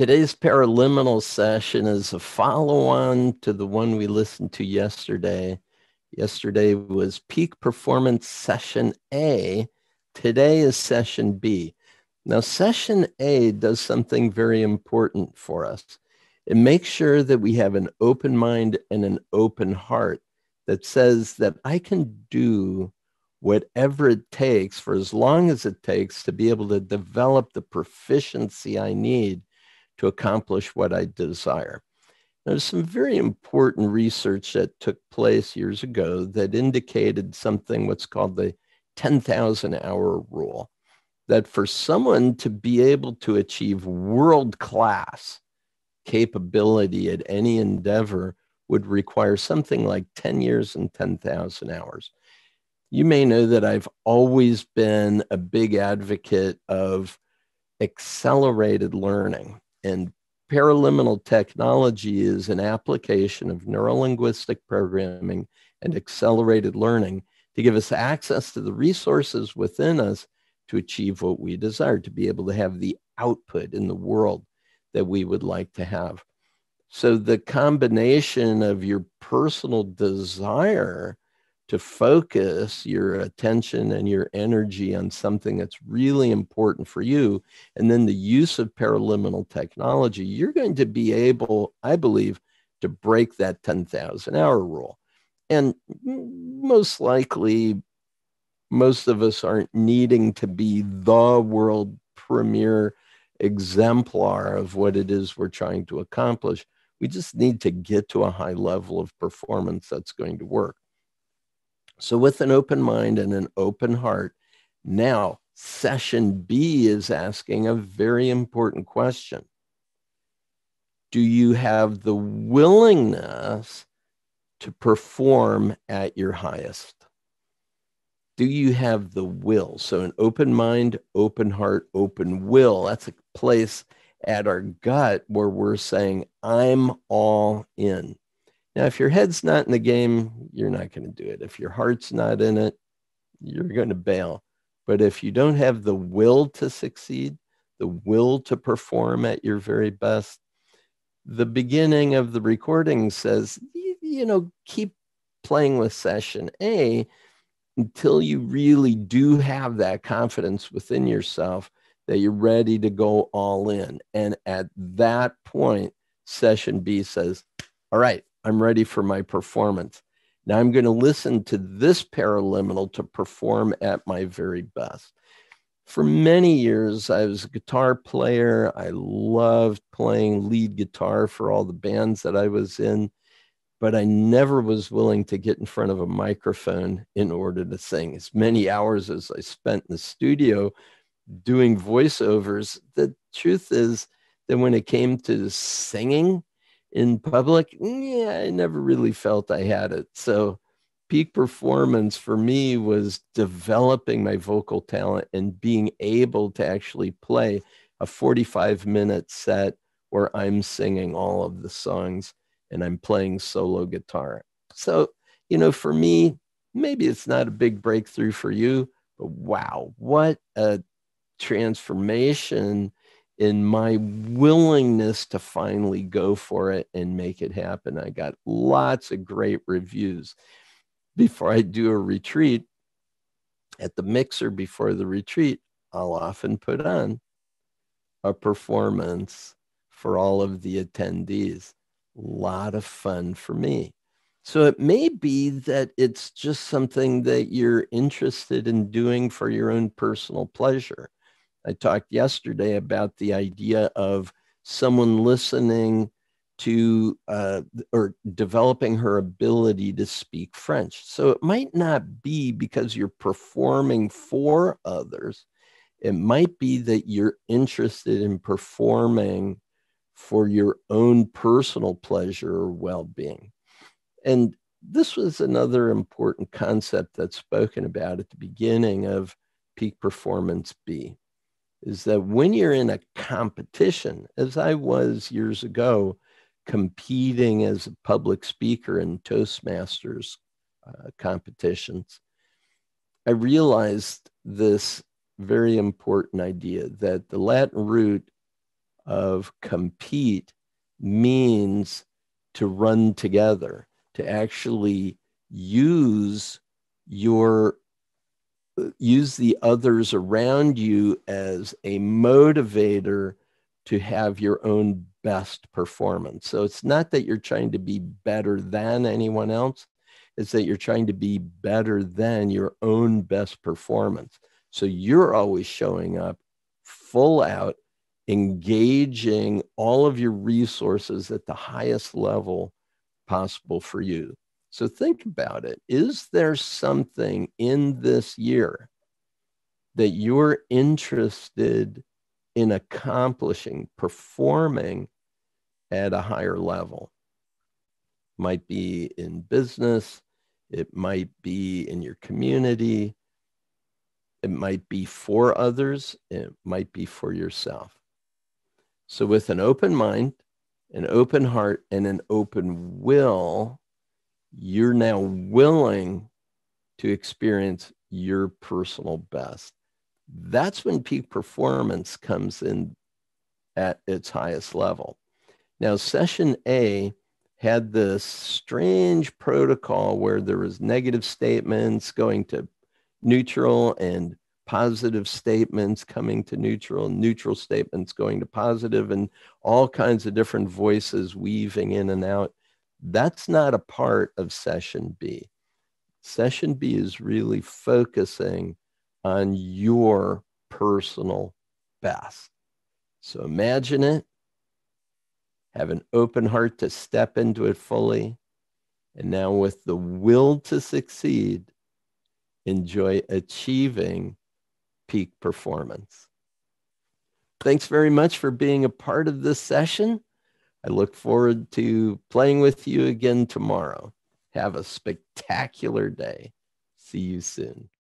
Today's Paraliminal session is a follow-on to the one we listened to yesterday. Yesterday was Peak Performance Session A. Today is Session B. Now, Session A does something very important for us. It makes sure that we have an open mind and an open heart that says that I can do whatever it takes for as long as it takes to be able to develop the proficiency I need to accomplish what I desire. There's some very important research that took place years ago that indicated something what's called the 10,000 hour rule, that for someone to be able to achieve world-class capability at any endeavor would require something like 10 years and 10,000 hours. You may know that I've always been a big advocate of accelerated learning. And paraliminal technology is an application of neurolinguistic programming and accelerated learning to give us access to the resources within us to achieve what we desire, to be able to have the output in the world that we would like to have. So the combination of your personal desire to focus your attention and your energy on something that's really important for you, and then the use of paraliminal technology, you're going to be able, I believe, to break that 10,000 hour rule. And most likely, most of us aren't needing to be the world premier exemplar of what it is we're trying to accomplish. We just need to get to a high level of performance that's going to work. So with an open mind and an open heart, now session B is asking a very important question. Do you have the willingness to perform at your highest? Do you have the will? So an open mind, open heart, open will, that's a place at our gut where we're saying, I'm all in. Now, if your head's not in the game, you're not going to do it. If your heart's not in it, you're going to bail. But if you don't have the will to succeed, the will to perform at your very best, the beginning of the recording says, keep playing with session A until you really do have that confidence within yourself that you're ready to go all in. And at that point, session B says, all right, I'm ready for my performance. Now I'm going to listen to this paraliminal to perform at my very best. For many years, I was a guitar player. I loved playing lead guitar for all the bands that I was in, but I never was willing to get in front of a microphone in order to sing. As many hours as I spent in the studio doing voiceovers, the truth is that when it came to singing in public, I never really felt I had it. So peak performance for me was developing my vocal talent and being able to actually play a 45-minute set where I'm singing all of the songs and I'm playing solo guitar. So, for me, maybe it's not a big breakthrough for you, but wow, what a transformation in my willingness to finally go for it and make it happen. I got lots of great reviews. Before I do a retreat, at the mixer before the retreat, I'll often put on a performance for all of the attendees. A lot of fun for me. So it may be that it's just something that you're interested in doing for your own personal pleasure. I talked yesterday about the idea of someone listening to or developing her ability to speak French. So it might not be because you're performing for others. It might be that you're interested in performing for your own personal pleasure or well-being. And this was another important concept that's spoken about at the beginning of Peak Performance B, is that when you're in a competition, as I was years ago, competing as a public speaker in Toastmasters competitions, I realized this very important idea that the Latin root of compete means to run together, to actually use the others around you as a motivator to have your own best performance. So it's not that you're trying to be better than anyone else. It's that you're trying to be better than your own best performance. So you're always showing up full out, engaging all of your resources at the highest level possible for you. So think about it. Is there something in this year that you're interested in accomplishing, performing at a higher level? Might be in business, it might be in your community, it might be for others, it might be for yourself. So with an open mind, an open heart, and an open will, you're now willing to experience your personal best. That's when peak performance comes in at its highest level. Now, session A had this strange protocol where there was negative statements going to neutral and positive statements coming to neutral, and neutral statements going to positive, and all kinds of different voices weaving in and out. That's not a part of session B. Session B is really focusing on your personal best. So imagine it, have an open heart to step into it fully, and now with the will to succeed, enjoy achieving peak performance. Thanks very much for being a part of this session. I look forward to playing with you again tomorrow. Have a spectacular day. See you soon.